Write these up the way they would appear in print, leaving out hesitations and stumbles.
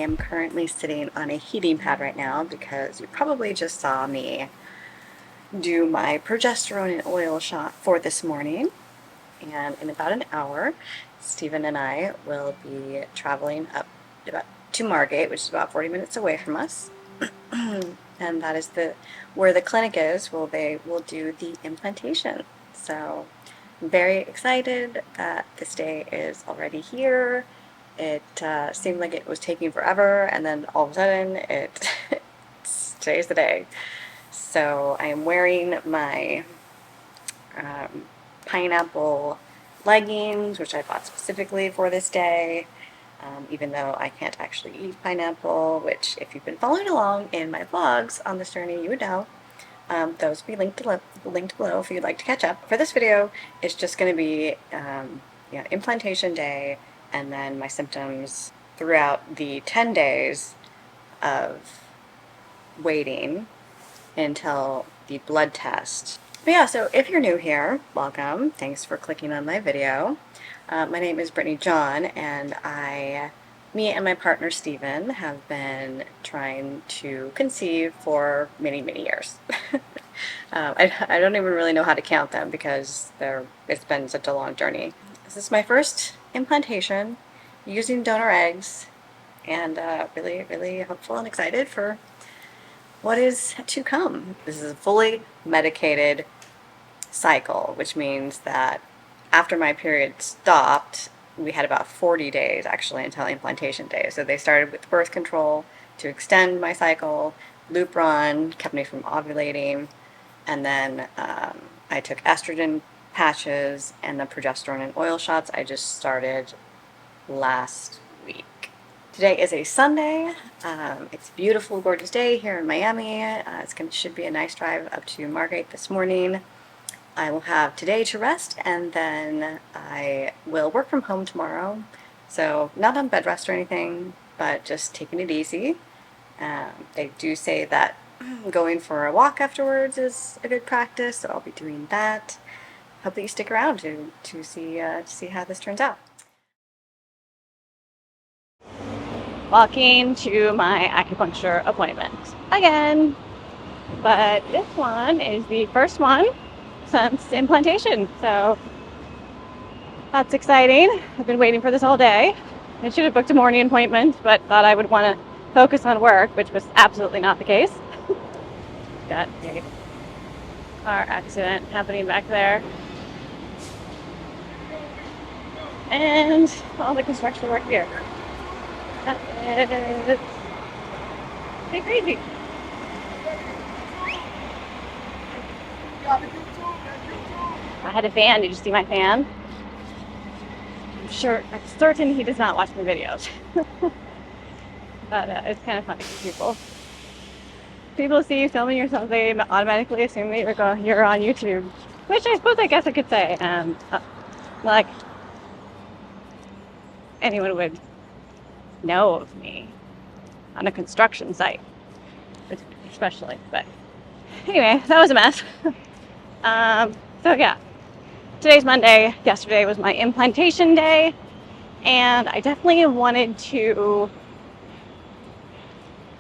am currently sitting on a heating pad right now because you probably just saw me do my progesterone and oil shot for this morning. And in about an hour, Stephen and I will be traveling up to Margate, which is about 40 minutes away from us. And that is where the clinic is, where they will do the implantation. So I'm very excited that this day is already here. It seemed like it was taking forever, and then all of a sudden today's the day. So I am wearing my pineapple leggings, which I bought specifically for this day. Even though I can't actually eat pineapple, which if you've been following along in my vlogs on this journey, you would know. Those will be linked below if you'd like to catch up. For this video, it's just going to be implantation day, and then my symptoms throughout the 10 days of waiting until the blood test. But yeah, so if you're new here, welcome. Thanks for clicking on my video. My name is Brittney John, and me and my partner Stephen have been trying to conceive for many, many years. I don't even really know how to count them because it's been such a long journey. This is my first implantation using donor eggs, and really, really hopeful and excited for what is to come. This is a fully medicated cycle, which means that after my period stopped, we had about 40 days actually until implantation day. So they started with birth control to extend my cycle. Lupron kept me from ovulating, and then I took estrogen patches, and the progesterone and oil shots I just started last week. Today is a Sunday. It's a beautiful, gorgeous day here in Miami. Should be a nice drive up to Margate this morning. I will have today to rest, and then I will work from home tomorrow. So not on bed rest or anything, but just taking it easy. They do say that going for a walk afterwards is a good practice, so I'll be doing that. Hope that you stick around to see how this turns out. Walking to my acupuncture appointment again, but this one is the first one since implantation, so that's exciting. I've been waiting for this all day. I should have booked a morning appointment, but thought I would want to focus on work, which was absolutely not the case. Got a car accident happening back there, and all the construction work here. That is pretty crazy. I had a fan. Did you see my fan? I'm certain he does not watch my videos. But it's kind of funny for people see you filming yourself, they automatically assume that you're on YouTube, which I guess I could say. Like anyone would know of me on a construction site, especially. But anyway, that was a mess. So yeah, today's Monday. Yesterday was my implantation day, and I definitely wanted to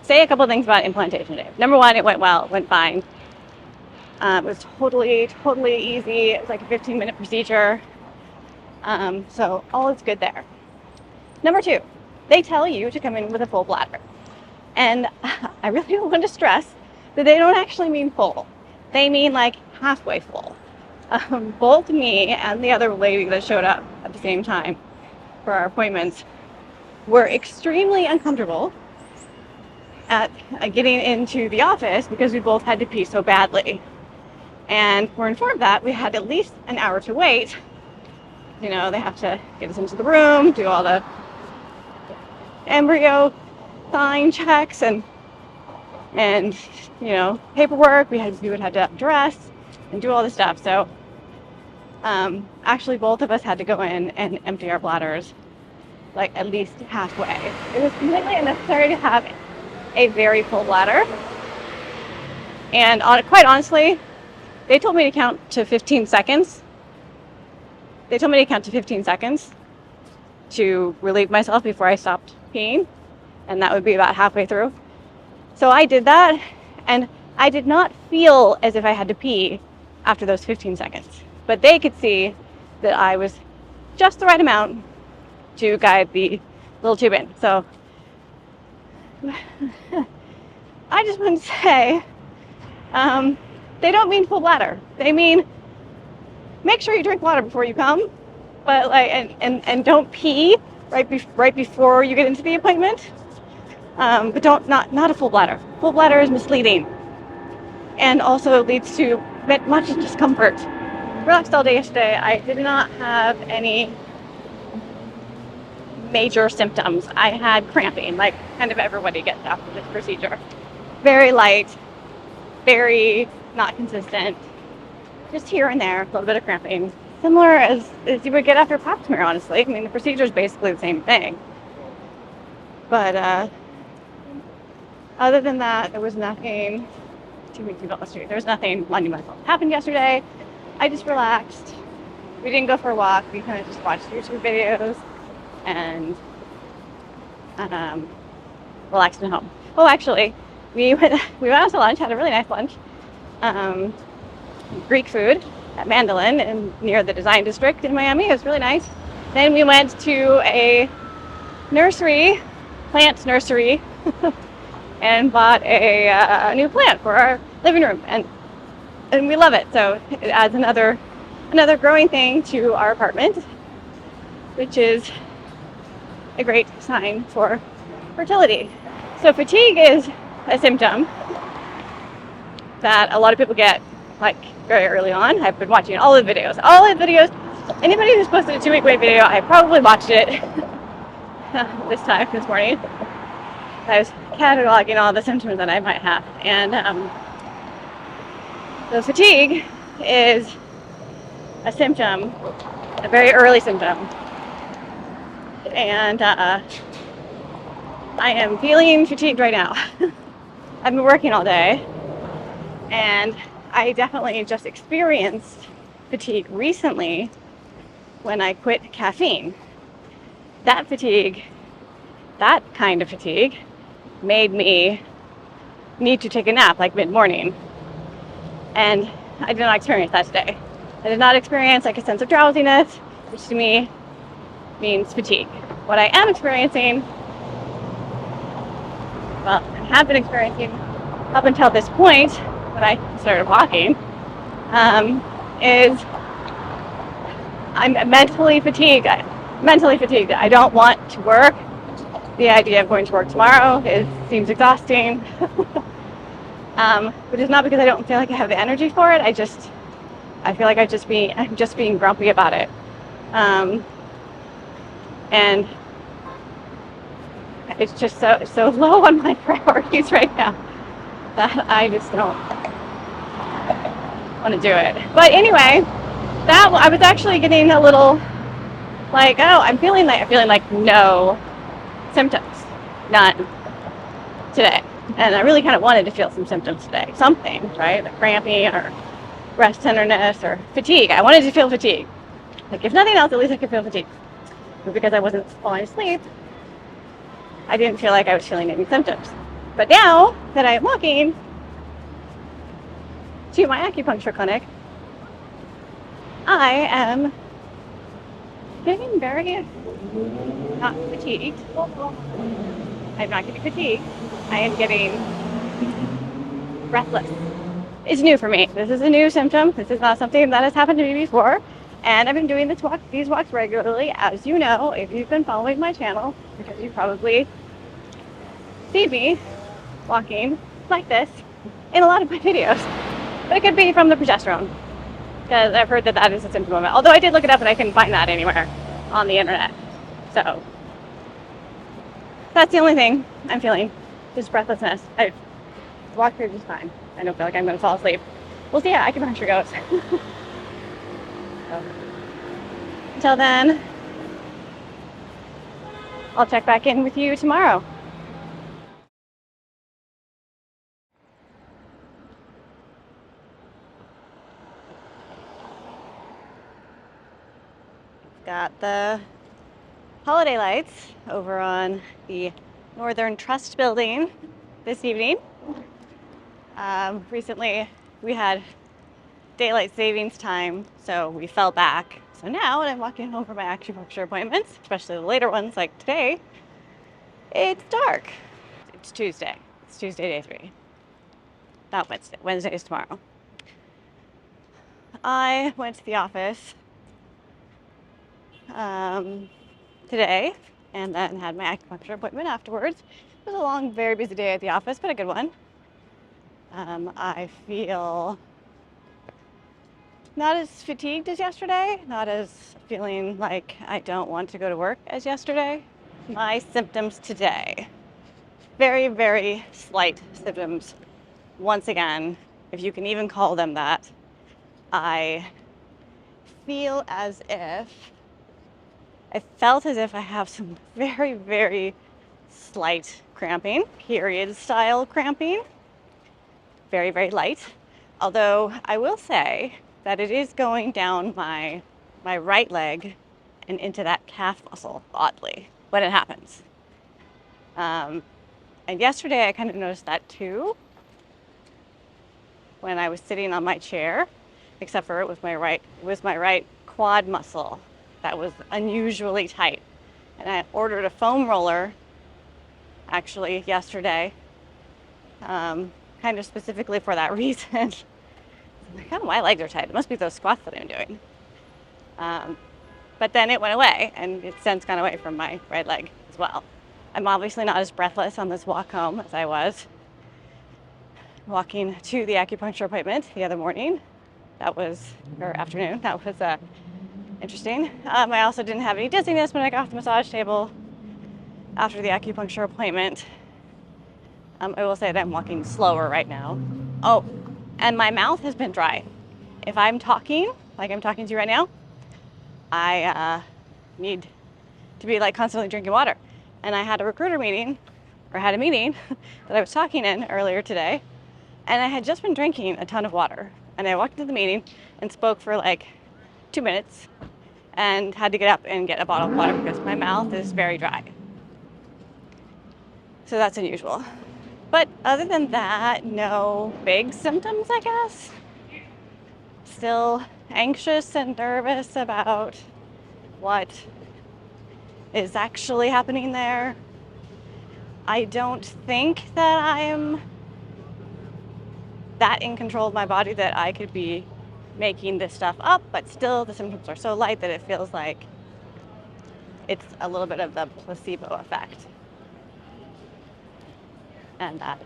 say a couple things about implantation day. Number one, it went well. It went fine. It was totally easy. It was like a 15-minute procedure. So all is good there. Number two, they tell you to come in with a full bladder. And I really want to stress that they don't actually mean full. They mean like halfway full. Both me and the other lady that showed up at the same time for our appointments were extremely uncomfortable at getting into the office because we both had to pee so badly. And we're informed that we had at least an hour to wait. They have to get us into the room, do all the embryo sign checks and paperwork. We would have to dress and do all this stuff. So actually both of us had to go in and empty our bladders like at least halfway. It was completely unnecessary to have a very full bladder. And quite honestly, they told me to count to 15 seconds. They told me to count to 15 seconds to relieve myself before I stopped peeing. and that would be about halfway through. So I did that, and I did not feel as if I had to pee after those 15 seconds. But they could see that I was just the right amount to guide the little tube in. So I just want to say, they don't mean full bladder. They mean make sure you drink water before you come, but like, and don't pee right before you get into the appointment. But not a full bladder. Full bladder is misleading, and also leads to much discomfort. Relaxed all day yesterday. I did not have any major symptoms. I had cramping, like kind of everybody gets after this procedure. Very light, very not consistent. Just here and there, a little bit of cramping. Similar as you would get after a pap smear, honestly. I mean, the procedure is basically the same thing. But other than that, there was nothing. 2 weeks ago last week, there was nothing monumental happened yesterday. I just relaxed. We didn't go for a walk. We kind of just watched YouTube videos and relaxed at home. Oh, actually, we went out to lunch. Had a really nice lunch. Greek food at Mandolin and near the Design District in Miami. It was really nice. Then we went to a nursery, plant nursery, and bought a new plant for our living room, and we love it. So it adds another growing thing to our apartment, which is a great sign for fertility. So fatigue is a symptom that a lot of people get like very early on. I've been watching all the videos. Anybody who's posted a 2-week wait video, I probably watched it this morning. I was cataloging all the symptoms that I might have, and so fatigue is a symptom, a very early symptom, and I am feeling fatigued right now. I've been working all day, and I definitely just experienced fatigue recently when I quit caffeine. That kind of fatigue, made me need to take a nap like mid-morning. And I did not experience that today. I did not experience like a sense of drowsiness, which to me means fatigue. What I am experiencing, well, I have been experiencing up until this point when I started walking, is I'm mentally fatigued. I don't want to work. The idea of going to work tomorrow seems exhausting. But it's not because I don't feel like I have the energy for it. I feel like I'm just being grumpy about it. And it's just so low on my priorities right now that I just don't want to do it. But anyway, I was actually getting a little like, oh, I'm feeling like no symptoms, none today. And I really kind of wanted to feel some symptoms today, something, right? Like cramping or breast tenderness or fatigue. I wanted to feel fatigue. Like if nothing else, at least I could feel fatigue. But because I wasn't falling asleep, I didn't feel like I was feeling any symptoms. But now that I'm walking to my acupuncture clinic, I am getting very not fatigued. I'm not getting fatigued. I am getting breathless. It's new for me. This is a new symptom. This is not something that has happened to me before. And I've been doing these walks regularly, as you know, if you've been following my channel, because you probably see me walking like this in a lot of my videos. But it could be from the progesterone, because I've heard that is a symptom of it. Although I did look it up and I couldn't find that anywhere on the internet. So that's the only thing I'm feeling, just breathlessness. I walk through just fine. I don't feel like I'm going to fall asleep. We'll see how acupuncture goes. So, until then, I'll check back in with you tomorrow. Got the holiday lights over on the Northern Trust Building this evening. Recently, we had daylight savings time, so we fell back. So now when I'm walking home from my acupuncture appointments, especially the later ones like today, it's dark. It's Tuesday. It's Tuesday, day 3. Not Wednesday. Wednesday is tomorrow. I went to the office today and then had my acupuncture appointment afterwards. It was a long, very busy day at the office, but a good one. I feel not as fatigued as yesterday, not as feeling like I don't want to go to work as yesterday. My symptoms today, very, very slight symptoms. Once again, if you can even call them that, I feel as if, I felt as if I have some very, very slight cramping, period style cramping. Very, very light. Although I will say that it is going down my right leg and into that calf muscle, oddly, when it happens. And yesterday I kind of noticed that too, when I was sitting on my chair, except for it was my right quad muscle that was unusually tight. And I ordered a foam roller actually yesterday, kind of specifically for that reason. I'm like, oh, my legs are tight. It must be those squats that I'm doing. But then it went away, and it's since gone away from my right leg as well. I'm obviously not as breathless on this walk home as I was walking to the acupuncture appointment the other morning. Or afternoon. That was interesting. I also didn't have any dizziness when I got off the massage table after the acupuncture appointment. I will say that I'm walking slower right now. Oh, and my mouth has been dry. If I'm talking, like I'm talking to you right now, I need to be like constantly drinking water. And I had a meeting that I was talking in earlier today, and I had just been drinking a ton of water. And I walked into the meeting and spoke for like 2 minutes and had to get up and get a bottle of water because my mouth is very dry. So that's unusual. But other than that, no big symptoms, I guess. Still anxious and nervous about what is actually happening there. I don't think that I'm that in control of my body that I could be making this stuff up, but still the symptoms are so light that it feels like it's a little bit of the placebo effect. And that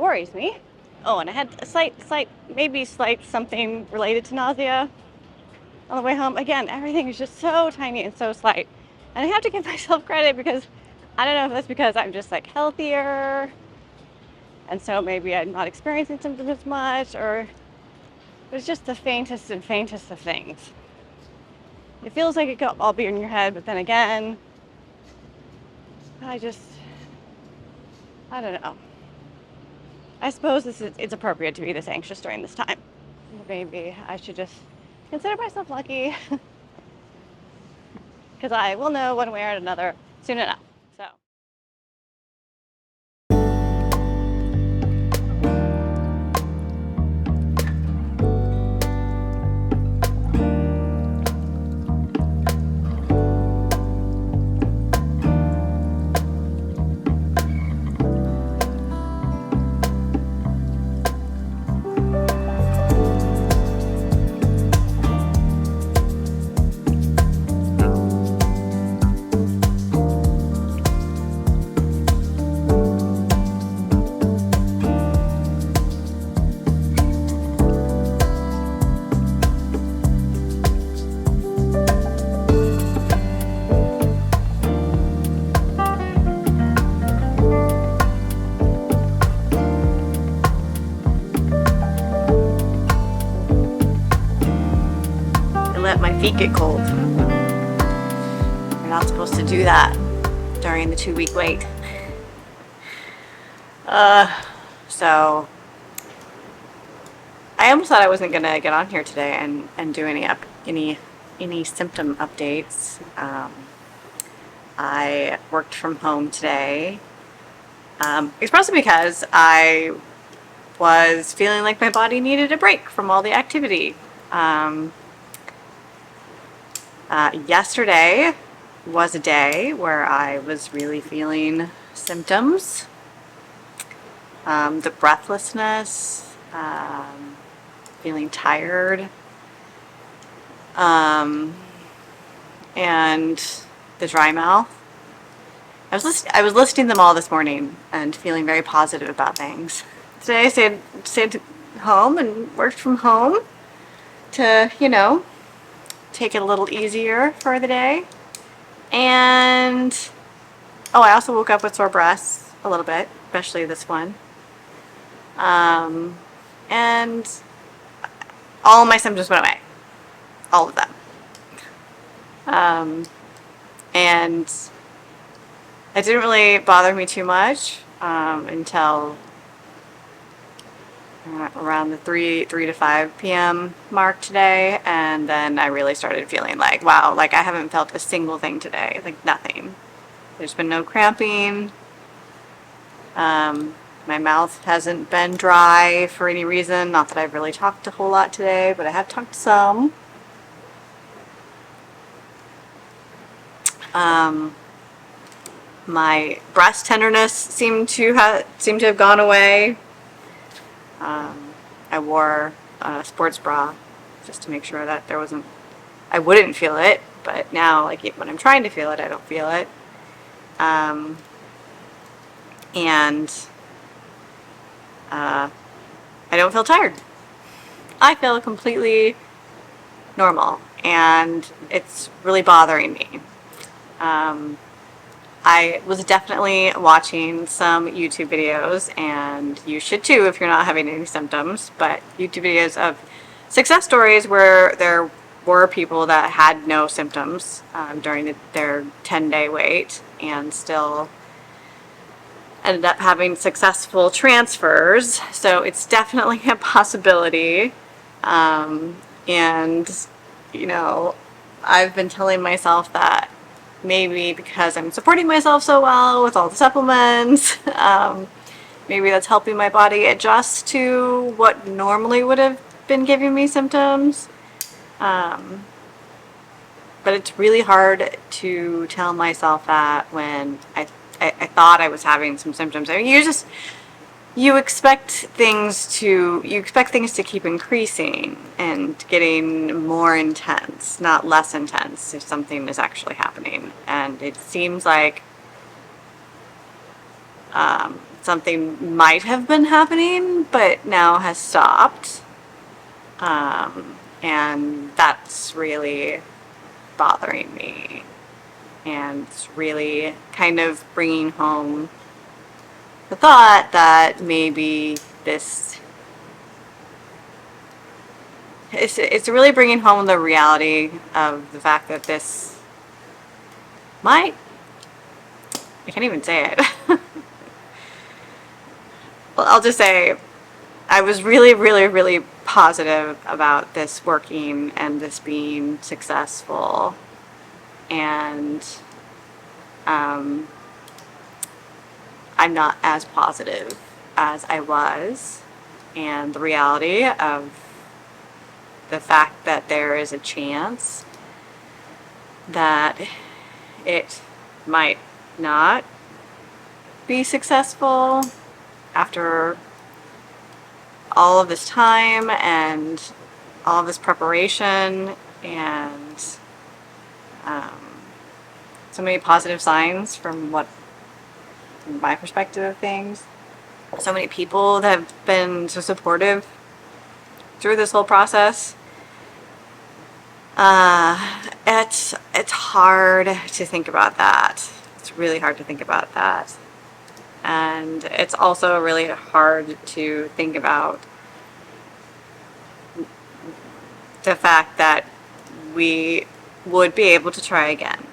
worries me. Oh, and I had a slight something related to nausea on the way home. Again, everything is just so tiny and so slight. And I have to give myself credit because I don't know if that's because I'm just like healthier and so maybe I'm not experiencing symptoms as much, or it's just the faintest and faintest of things. It feels like it could all be in your head, but then again, I don't know. I suppose it's appropriate to be this anxious during this time. Maybe I should just consider myself lucky because I will know one way or another soon enough. So. Let my feet get cold. You're not supposed to do that during the 2-week wait. So I almost thought I wasn't gonna get on here today and do any symptom updates. I worked from home today Expressly because I was feeling like my body needed a break from all the activity. Um, Yesterday was a day where I was really feeling symptoms. The breathlessness, feeling tired, um, and the dry mouth. I was listing them all this morning and feeling very positive about things. Today I stayed home and worked from home to, take it a little easier for the day. And, oh, I also woke up with sore breasts a little bit, especially this one. And all of my symptoms went away. All of them. And it didn't really bother me too much until around the 3 to 5 p.m. mark today, and then I really started feeling like, wow, like I haven't felt a single thing today, like nothing. There's been no cramping. My mouth hasn't been dry for any reason. Not that I've really talked a whole lot today, but I have talked some. My breast tenderness seemed to have gone away. I wore a sports bra just to make sure that I wouldn't feel it, but now, like, when I'm trying to feel it, I don't feel it. And I don't feel tired. I feel completely normal, and it's really bothering me. I was definitely watching some YouTube videos, and you should too if you're not having any symptoms, but YouTube videos of success stories where there were people that had no symptoms during their 10-day wait and still ended up having successful transfers. So it's definitely a possibility. And, I've been telling myself that maybe because I'm supporting myself so well with all the supplements, maybe that's helping my body adjust to what normally would have been giving me symptoms. But it's really hard to tell myself that when I thought I was having some symptoms. I mean, you expect things to keep increasing and getting more intense, not less intense, if something is actually happening. And it seems like something might have been happening, but now has stopped. And that's really bothering me. And it's really kind of bringing home the thought that maybe it's really bringing home the reality of the fact that this might, I can't even say it. Well, I'll just say I was really, really, really positive about this working and this being successful. And I'm not as positive as I was. And the reality of the fact that there is a chance that it might not be successful after all of this time and all of this preparation and so many positive signs from my perspective of things. So many people that have been so supportive through this whole process. It's hard to think about that. It's really hard to think about that. And it's also really hard to think about the fact that we would be able to try again.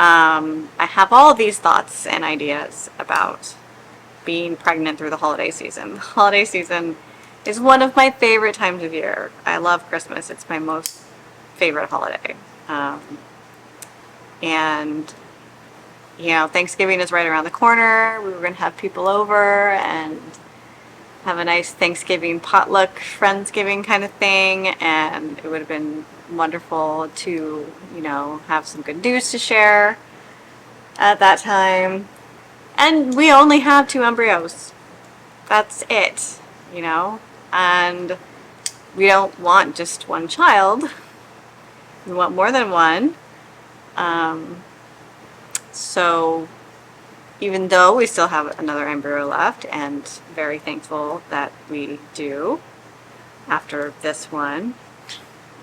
I have all these thoughts and ideas about being pregnant through the holiday season. The holiday season is one of my favorite times of year. I love Christmas. It's my most favorite holiday. And you know, Thanksgiving is right around the corner. We were going to have people over and have a nice Thanksgiving potluck, Friendsgiving kind of thing. And it would have been wonderful to, you know, have some good news to share at that time. And we only have 2 embryos. That's it, you know? And we don't want just one child. We want more than one. So even though we still have another embryo left, and very thankful that we do after this one,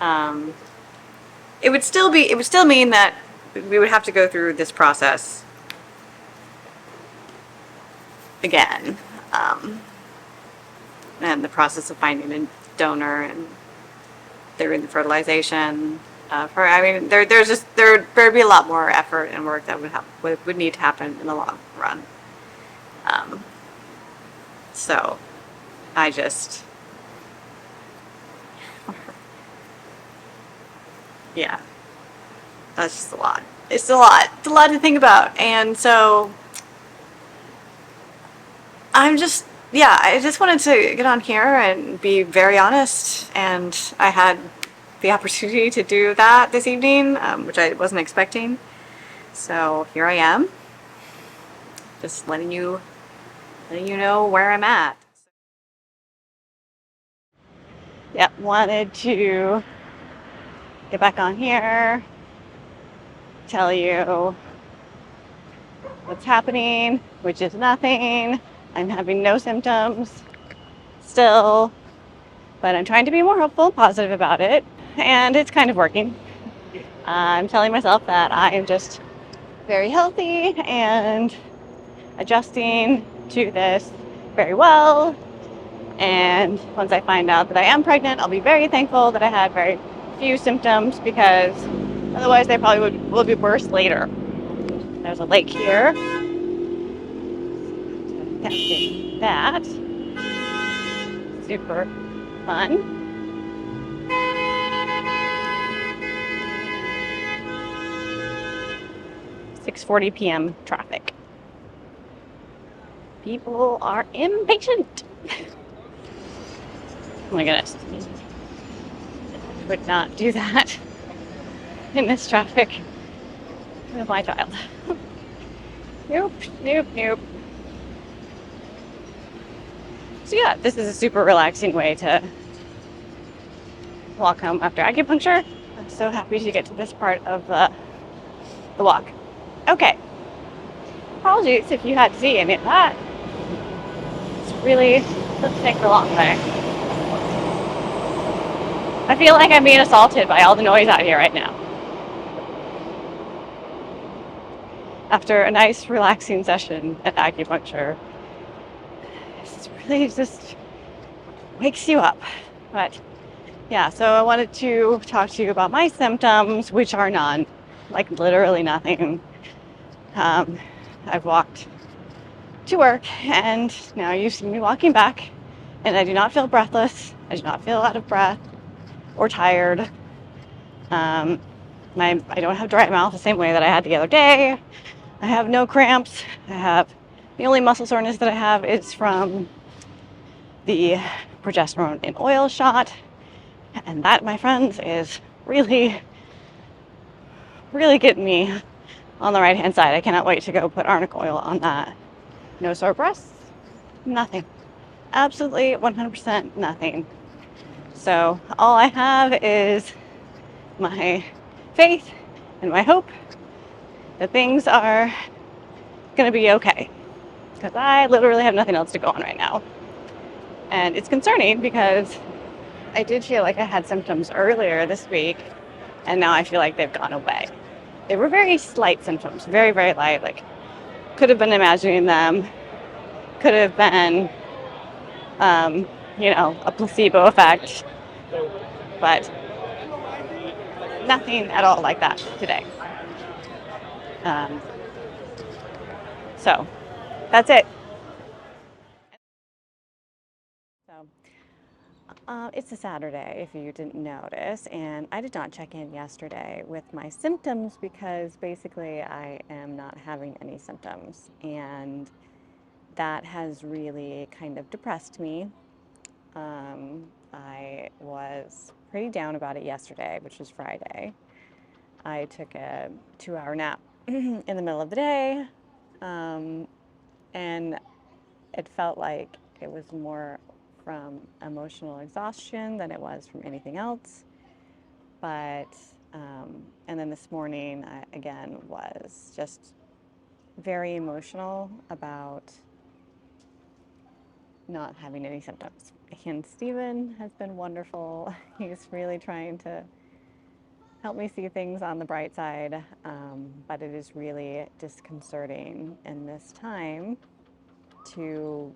it would still mean that we would have to go through this process again, and the process of finding a donor and doing the fertilization. There'd be a lot more effort and work that would need to happen in the long run. So I just, yeah, that's just a lot. It's a lot. It's a lot to think about. And so I just wanted to get on here and be very honest. And I had the opportunity to do that this evening, which I wasn't expecting. So here I am, just letting you know where I'm at. Yep, wanted to get back on here, tell you what's happening, which is nothing. I'm having no symptoms still, but I'm trying to be more hopeful and positive about it, and it's kind of working. I'm telling myself that I am just very healthy and adjusting to this very well. And once I find out that I am pregnant, I'll be very thankful that I had very few symptoms, because otherwise they probably will be worse later. There's a lake here. Testing that. Super fun. 6:40 p.m. traffic. People are impatient. Oh my goodness. I would not do that in this traffic with my child. Nope. So yeah, this is a super relaxing way to walk home after acupuncture. I'm so happy to get to this part of the walk. Okay. Apologies if you had to see any of that. It's really doesn't take the long way. I feel like I'm being assaulted by all the noise out here right now. After a nice relaxing session at acupuncture, this really just wakes you up. But yeah, so I wanted to talk to you about my symptoms, which are none, like literally nothing. I've walked to work, and now you see me walking back, and I do not feel breathless. I do not feel out of breath or tired. I don't have dry mouth the same way that I had the other day. I have no cramps. The only muscle soreness that I have is from the progesterone in oil shot. And that, my friends, is really, really getting me on the right-hand side. I cannot wait to go put arnica oil on that. No sore breasts, nothing. Absolutely 100% nothing. So all I have is my faith and my hope that things are going to be okay. Because I literally have nothing else to go on right now. And it's concerning because I did feel like I had symptoms earlier this week, and now I feel like they've gone away. They were very slight symptoms, very, very light. Like, could have been imagining them, could have been, a placebo effect, but nothing at all like that today. So that's it. So It's a Saturday, if you didn't notice, and I did not check in yesterday with my symptoms because basically I am not having any symptoms, and that has really kind of depressed me. I was pretty down about it yesterday, which was Friday. I took a 2-hour nap in the middle of the day, and it felt like it was more from emotional exhaustion than it was from anything else. But, and then this morning, I, again, was just very emotional about not having any symptoms. And Steven has been wonderful. He's really trying to help me see things on the bright side, but it is really disconcerting in this time to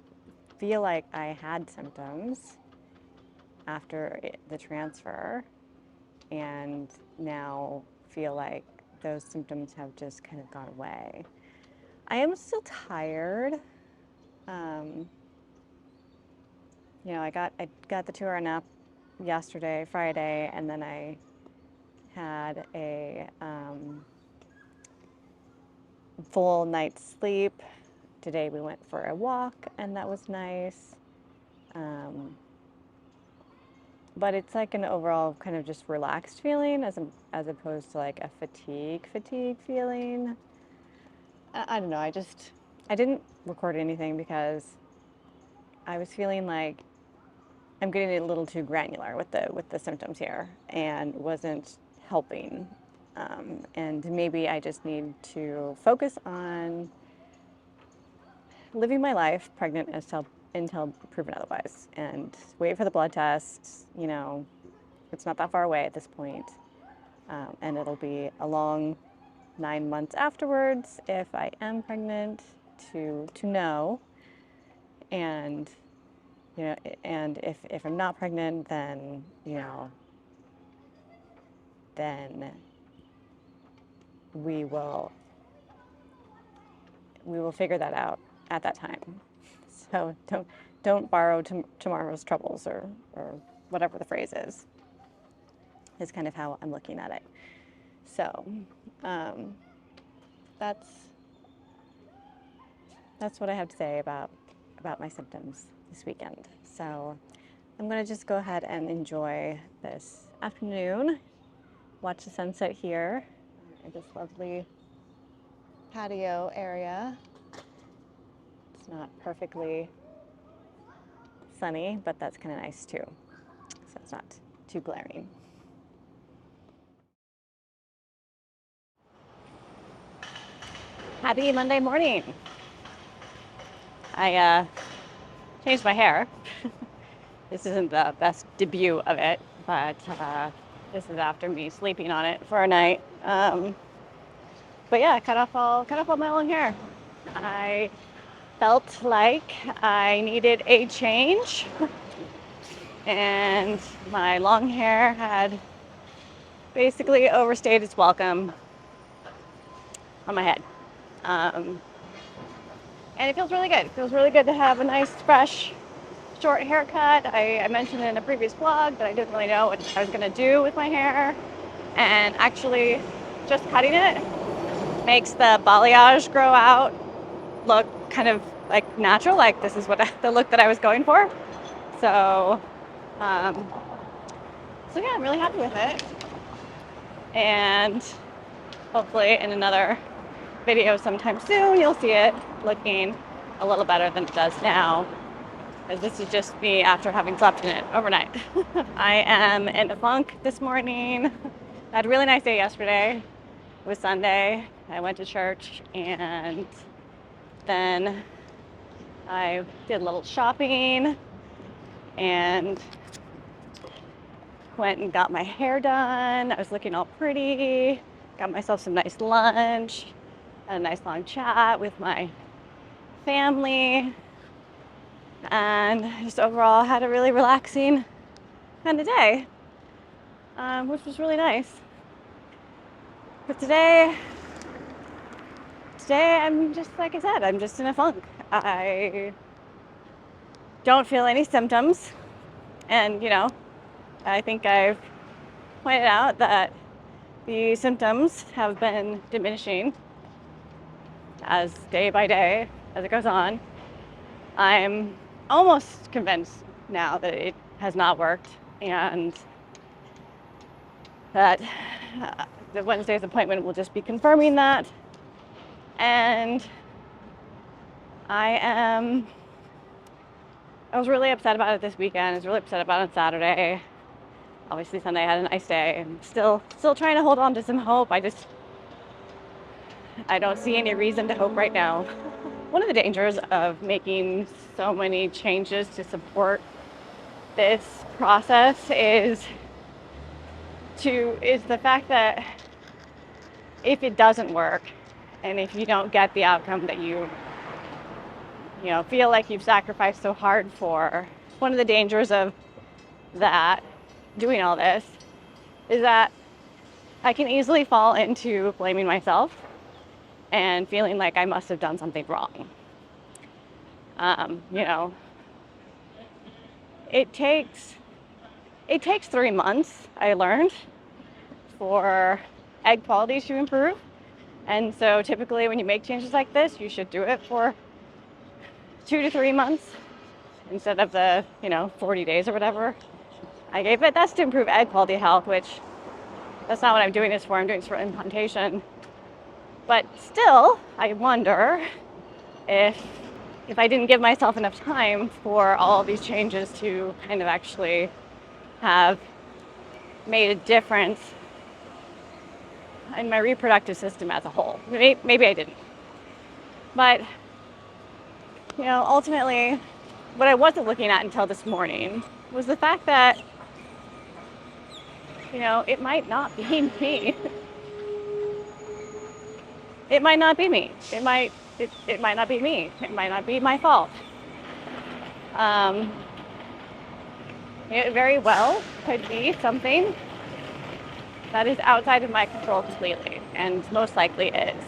feel like I had symptoms after the transfer and now feel like those symptoms have just kind of gone away. I am still tired. Um, I got the 2-hour nap yesterday, Friday, and then I had a full night's sleep. Today we went for a walk, and that was nice. But it's like an overall kind of just relaxed feeling as opposed to like a fatigue feeling. I don't know. I didn't record anything because I was feeling like I'm getting a little too granular with the symptoms here and wasn't helping. And maybe I just need to focus on living my life pregnant until proven otherwise, and wait for the blood tests. It's not that far away at this point, and it'll be a long 9 months afterwards if I am pregnant to know. And and if I'm not pregnant, then then we will figure that out at that time. So don't borrow tomorrow's troubles, or whatever the phrase is kind of how I'm looking at it. So that's what I have to say about my symptoms this weekend. So I'm going to just go ahead and enjoy this afternoon, watch the sunset here in this lovely patio area. It's not perfectly sunny, but that's kind of nice too, so it's not too glaring. Happy Monday morning. I changed my hair. This isn't the best debut of it, but this is after me sleeping on it for a night. But yeah, cut off all my long hair. I felt like I needed a change, and my long hair had basically overstayed its welcome on my head. And it feels really good. It feels really good to have a nice, fresh, short haircut. I mentioned in a previous vlog that I didn't really know what I was going to do with my hair. And actually, just cutting it makes the balayage grow out look kind of like natural, like this is the look that I was going for. So yeah, I'm really happy with it. And hopefully in another video sometime soon, you'll see it looking a little better than it does now, because this is just me after having slept in it overnight. I am in a funk this morning. I had a really nice day yesterday. It was Sunday. I went to church, and then I did a little shopping and went and got my hair done. I was looking all pretty, got myself some nice lunch, had a nice long chat with my family, and just overall had a really relaxing kind of day, which was really nice. But today I'm just, like I said, I'm just in a funk. I don't feel any symptoms, And, I think I've pointed out that the symptoms have been diminishing as day by day as it goes on. I'm almost convinced now that it has not worked, and that the Wednesday's appointment will just be confirming that. And I was really upset about it this weekend. I was really upset about it on Saturday. Obviously Sunday I had a nice day. I'm still trying to hold on to some hope. I don't see any reason to hope right now. One of the dangers of making so many changes to support this process is the fact that if it doesn't work, and if you don't get the outcome that you feel like you've sacrificed so hard for, one of the dangers of that, doing all this, is that I can easily fall into blaming myself and feeling like I must have done something wrong. It takes 3 months, I learned, for egg quality to improve. And so typically when you make changes like this, you should do it for 2 to 3 months instead of the 40 days or whatever I gave it. That's to improve egg quality health, which that's not what I'm doing this for. I'm doing this for implantation. But still, I wonder if I didn't give myself enough time for all of these changes to kind of actually have made a difference in my reproductive system as a whole. Maybe I didn't. But, ultimately, what I wasn't looking at until this morning was the fact that, it might not be me. It might not be me. It might not be me. It might not be my fault. It very well could be something that is outside of my control completely, and most likely is.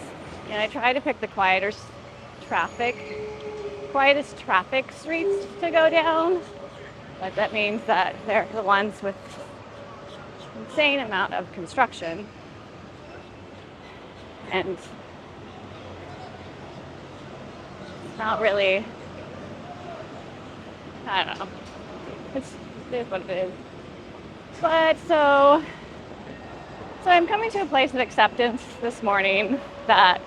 And I try to pick the quietest traffic streets to go down, but that means that they're the ones with insane amount of construction, and it's not really, I don't know, it is what it is. But so I'm coming to a place of acceptance this morning that,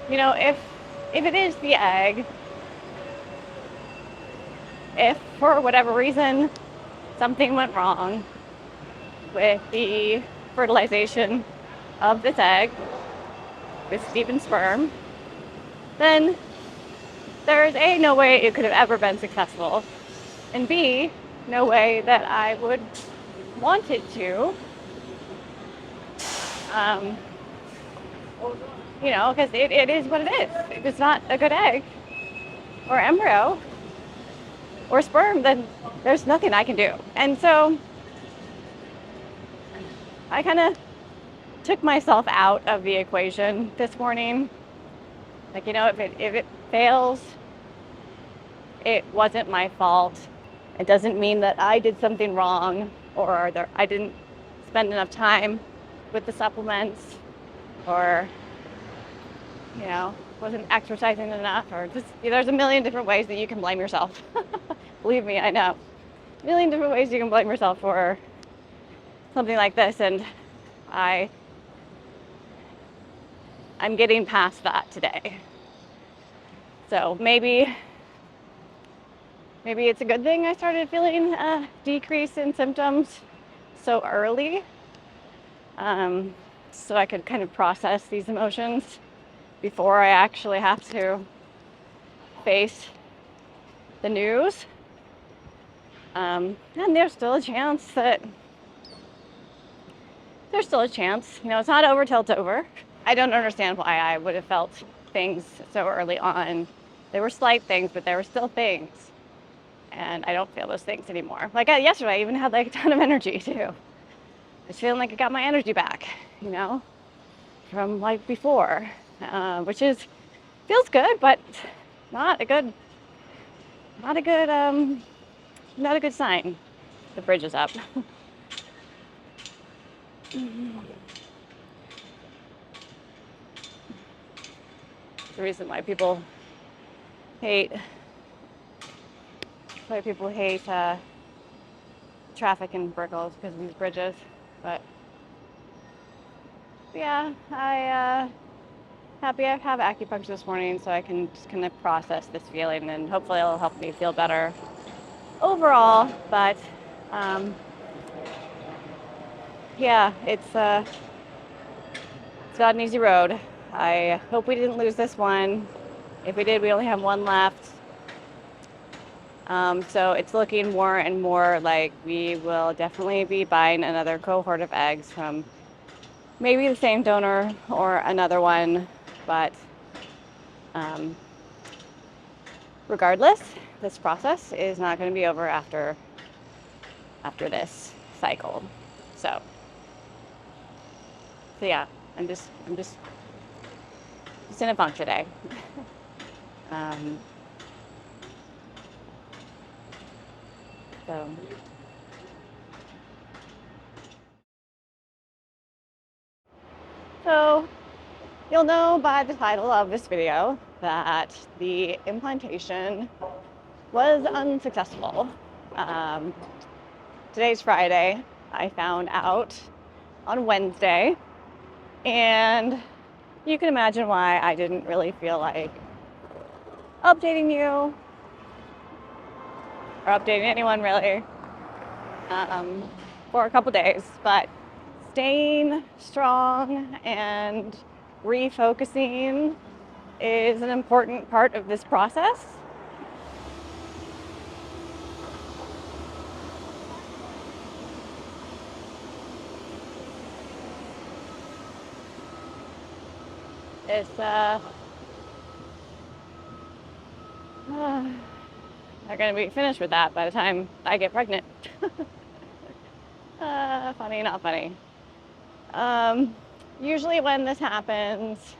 if it is the egg, if for whatever reason something went wrong with the fertilization of this egg with Stephen's sperm, then there's A, no way it could have ever been successful, and B, no way that I would want it to. Because it is what it is. If it's not a good egg or embryo or sperm, then there's nothing I can do. And so I kind of took myself out of the equation this morning. Like, if it fails, it wasn't my fault. It doesn't mean that I did something wrong, or that I didn't spend enough time with the supplements, or wasn't exercising enough, or just there's a million different ways that you can blame yourself. Believe me, I know. A million different ways you can blame yourself for something like this, and I'm getting past that today. So maybe it's a good thing I started feeling a decrease in symptoms so early, so I could kind of process these emotions before I actually have to face the news. And there's still a chance, it's not over till it's over. I don't understand why I would have felt things so early on. They were slight things, but they were still things. And I don't feel those things anymore. Like yesterday, I even had a ton of energy too. I was feeling like I got my energy back, from before, which feels good, but not a good not a good sign. The bridge is up. The reason why people hate traffic in Brickell is because of these bridges. But yeah, I happy I have acupuncture this morning, so I can just kind of process this feeling, and hopefully it'll help me feel better overall. But yeah, it's not an easy road. I hope we didn't lose this one. If we did, we only have one left. So it's looking more and more like we will definitely be buying another cohort of eggs from maybe the same donor or another one. But regardless, this process is not going to be over after this cycle. So yeah, I'm just in a funk today. So you'll know by the title of this video that the implantation was unsuccessful. Today's Friday. I found out on Wednesday, and you can imagine why I didn't really feel like updating you or updating anyone really for a couple days, but staying strong and refocusing is an important part of this process. It's not going to be finished with that by the time I get pregnant. Funny, not funny. Usually when this happens,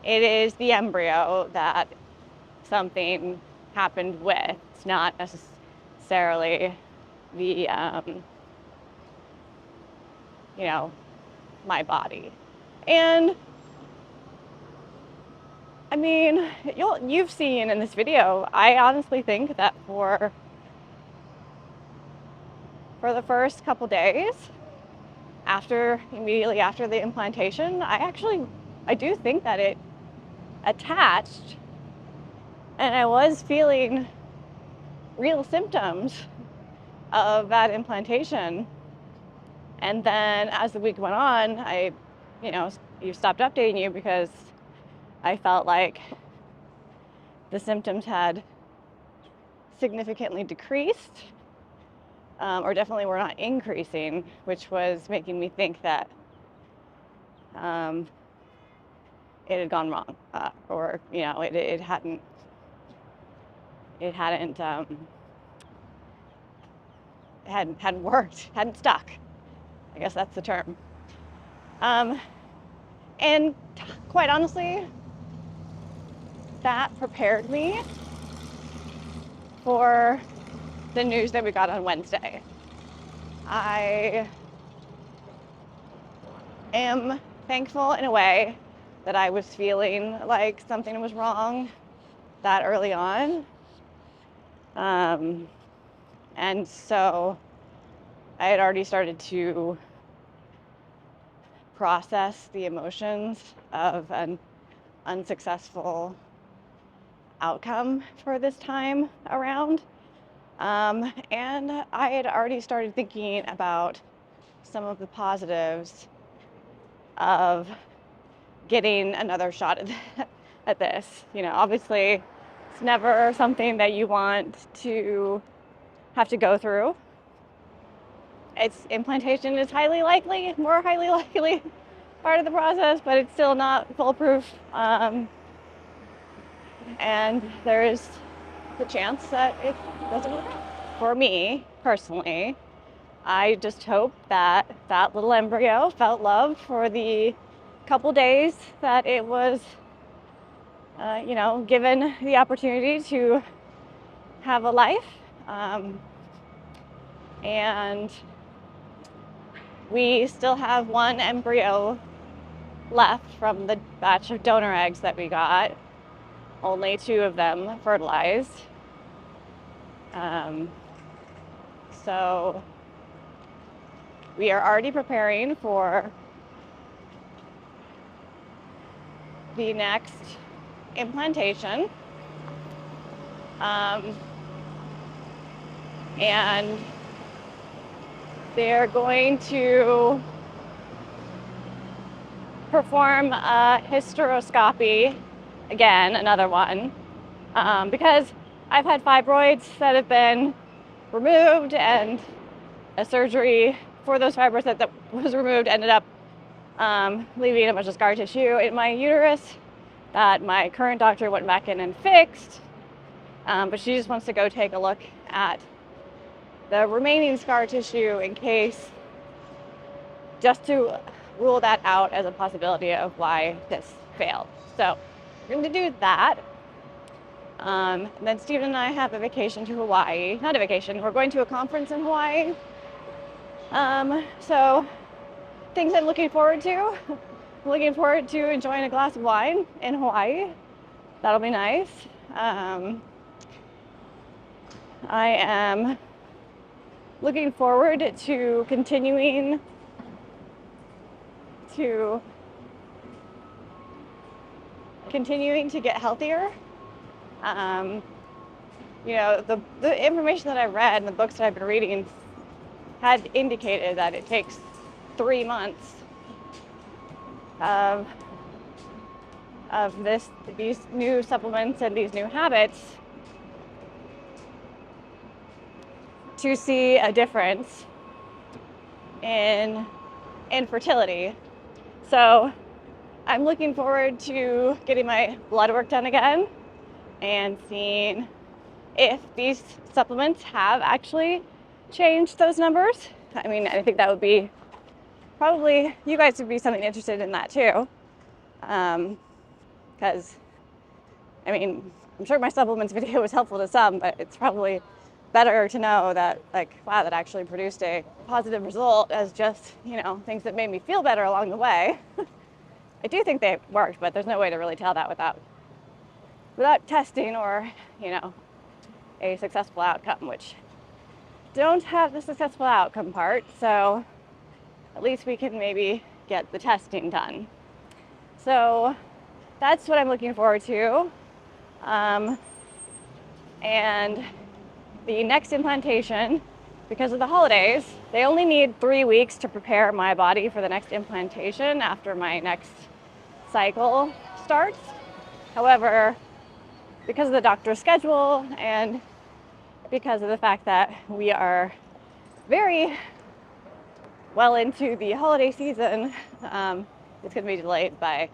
it is the embryo that something happened with. It's not necessarily the, my body. And I mean, you've seen in this video, I honestly think that for the first couple days, immediately after the implantation, I do think that it attached, and I was feeling real symptoms of that implantation. And then as the week went on, you stopped updating you because I felt like the symptoms had significantly decreased, or definitely were not increasing, which was making me think that it had gone wrong, or it hadn't worked, hadn't stuck. I guess that's the term. And quite honestly, that prepared me for the news that we got on Wednesday. I am thankful in a way that I was feeling like something was wrong that early on. And so I had already started to process the emotions of an unsuccessful outcome for this time around. And I had already started thinking about some of the positives of getting another shot at this. Obviously, it's never something that you want to have to go through. Implantation is more highly likely part of the process, but it's still not foolproof. And there is the chance that it doesn't work out. For me, personally, I just hope that that little embryo felt love for the couple days that it was, given the opportunity to have a life. and we still have one embryo left from the batch of donor eggs that we got. Only 2 of them fertilized. So we are already preparing for the next implantation. And they're going to perform a hysteroscopy, again, another one, because I've had fibroids that have been removed, and a surgery for those fibroids that was removed ended up leaving a bunch of scar tissue in my uterus that my current doctor went back in and fixed, but she just wants to go take a look at the remaining scar tissue in case, just to rule that out as a possibility of why this failed. So we're going to do that. And then Stephen and I have a vacation to Hawaii. Not a vacation, we're going to a conference in Hawaii. So things I'm looking forward to. I'm looking forward to enjoying a glass of wine in Hawaii. That'll be nice. I am looking forward to continuing to get healthier. You know, the information that I read and the books that I've been reading had indicated that it takes 3 months of these new supplements and these new habits to see a difference in fertility. So I'm looking forward to getting my blood work done again and seeing if these supplements have actually changed those numbers. I mean, I think that would be probably, you guys would be something interested in that too. Because, I mean, I'm sure my supplements video was helpful to some, but it's probably better to know that, like, wow, that actually produced a positive result as just, you know, things that made me feel better along the way. I do think they worked, but there's no way to really tell that without testing or, you know, a successful outcome, which don't have the successful outcome part. So at least we can maybe get the testing done. So that's what I'm looking forward to. And the next implantation, because of the holidays, they only need 3 weeks to prepare my body for the next implantation after my next cycle starts. However, because of the doctor's schedule and because of the fact that we are very well into the holiday season, it's going to be delayed by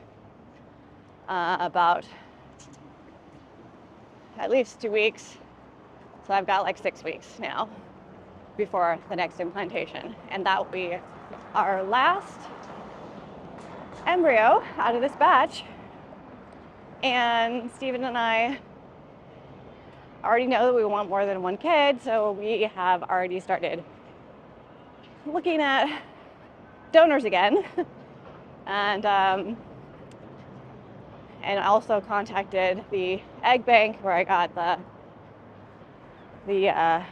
about at least 2 weeks. So I've got like 6 weeks now before the next implantation. And that will be our last embryo out of this batch. And Stephen and I already know that we want more than 1 kid, so we have already started looking at donors again. And also contacted the egg bank where I got the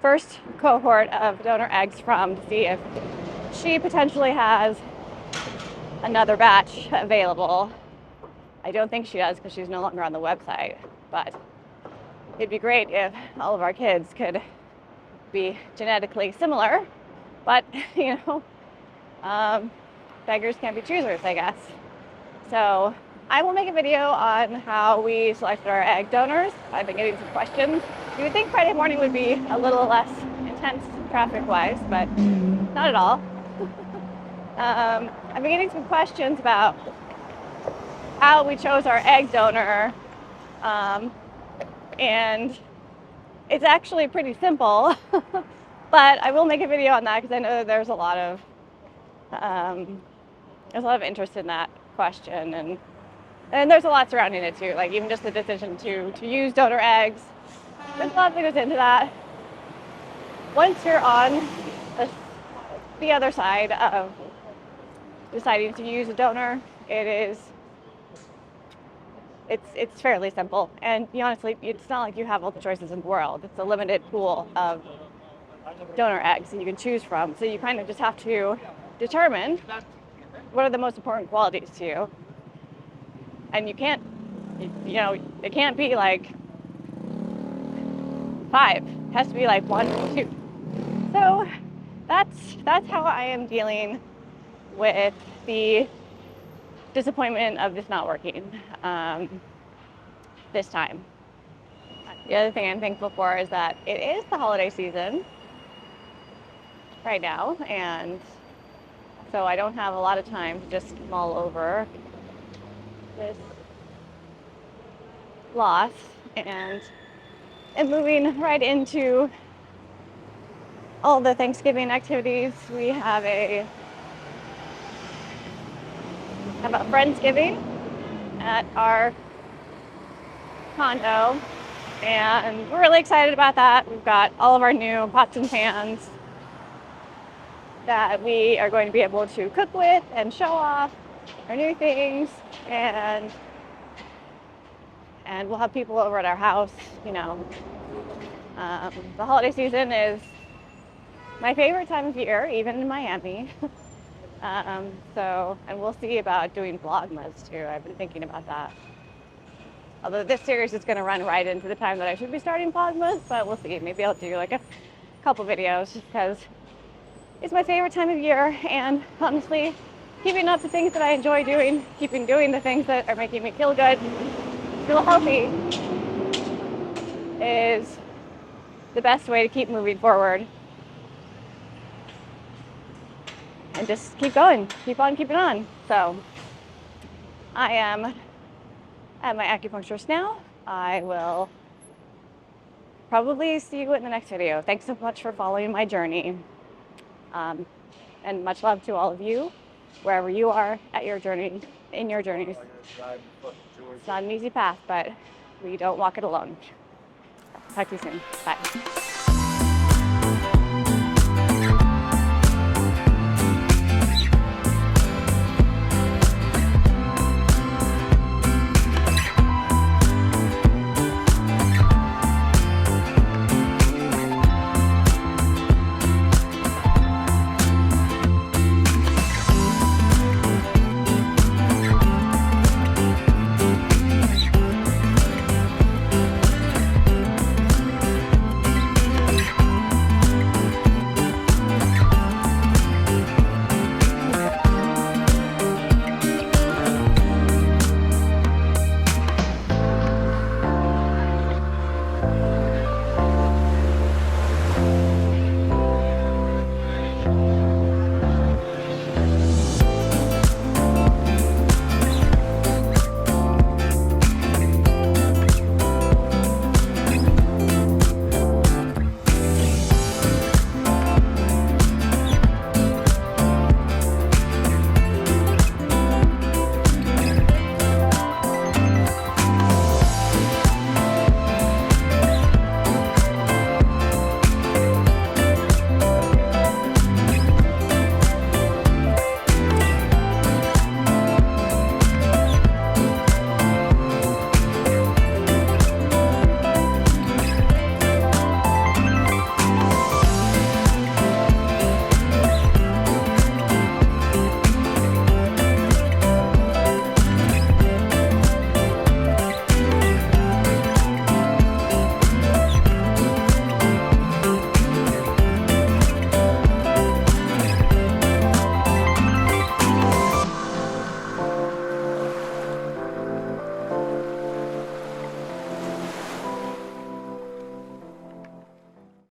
first cohort of donor eggs from, to see if she potentially has another batch available. I don't think she does because she's no longer on the website, but it'd be great if all of our kids could be genetically similar, but you know, beggars can't be choosers, I guess. So I will make a video on how we selected our egg donors. I've been getting some questions. You would think Friday morning would be a little less intense traffic-wise, but not at all. I've been getting some questions about how we chose our egg donor, and it's actually pretty simple, but I will make a video on that because I know that there's a lot of interest in that question, and there's a lot surrounding it too, like even just the decision to use donor eggs. There's a lot that goes into that. once you're on the other side of deciding to use a donor, it's fairly simple. And honestly, it's not like you have all the choices in the world. It's a limited pool of donor eggs that you can choose from. So you kind of just have to determine what are the most important qualities to you. And you can't, it can't be like 5. It has to be like 1 or 2. So that's how I am dealing with the disappointment of this not working this time. The other thing I'm thankful for is that it is the holiday season right now, and so I don't have a lot of time to just mull over this loss, and moving right into all the Thanksgiving activities. We have a Friendsgiving at our condo, and we're really excited about that. We've got all of our new pots and pans that we are going to be able to cook with and show off our new things, and we'll have people over at our house. The holiday season is my favorite time of year, even in Miami. And we'll see about doing Vlogmas too. I've been thinking about that. Although this series is going to run right into the time that I should be starting Vlogmas, but we'll see. Maybe I'll do like a couple videos just because it's my favorite time of year, and honestly, keeping up the things that I enjoy doing, keeping doing the things that are making me feel good, feel healthy, is the best way to keep moving forward. And just keep going, keep on keeping on. So I am at my acupuncturist now. I will probably see you in the next video. Thanks so much for following my journey. And much love to all of you, wherever you are at your journey, in your journeys. It's not an easy path, but we don't walk it alone. Talk to you soon. Bye.